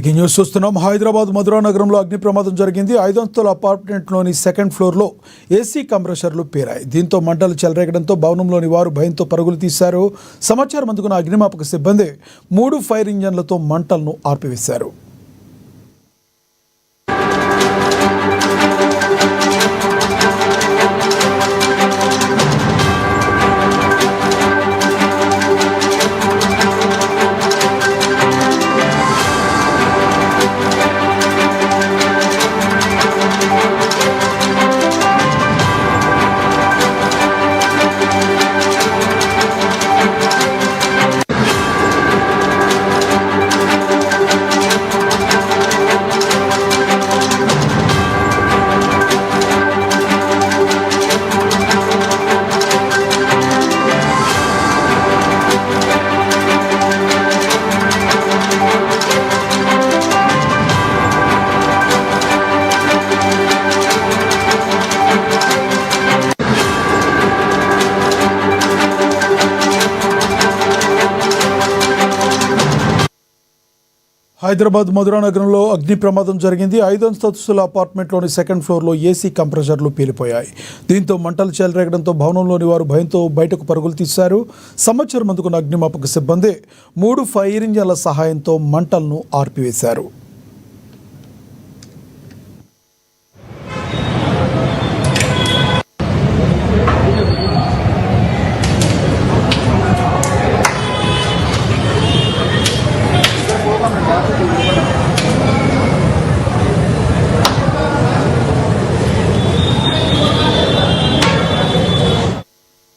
Breaking news చూస్తున్నాం. హైదరాబాద్ మధురా నగరంలో అగ్ని ప్రమాదం జరిగింది. 5 అంతస్తుల అపార్ట్మెంట్లోని సెకండ్ ఫ్లోర్లో ఏసీ కంప్రెషర్లు పేరాయి. దీంతో మంటలు చెలరేగడంతో భవనంలోని వారు భయంతో పరుగులు తీశారు. సమాచారం అందుకున్న అగ్నిమాపక సిబ్బంది 3 ఫైర్ ఇంజన్లతో మంటలను ఆర్పివేశారు. హైదరాబాద్ మధురా నగరంలో అగ్ని ప్రమాదం జరిగింది. 5 అంతస్తుల అపార్ట్మెంట్లోని సెకండ్ ఫ్లోర్లో ఏసీ కంప్రెషర్లు పేలిపోయాయి. దీంతో మంటలు చెలరేగడంతో భవనంలోని వారు భయంతో బయటకు పరుగులు తీశారు. సమాచారం అందుకున్న అగ్నిమాపక సిబ్బంది 3 ఫైర్ ఇంజన్ల సహాయంతో మంటలను ఆర్పివేశారు.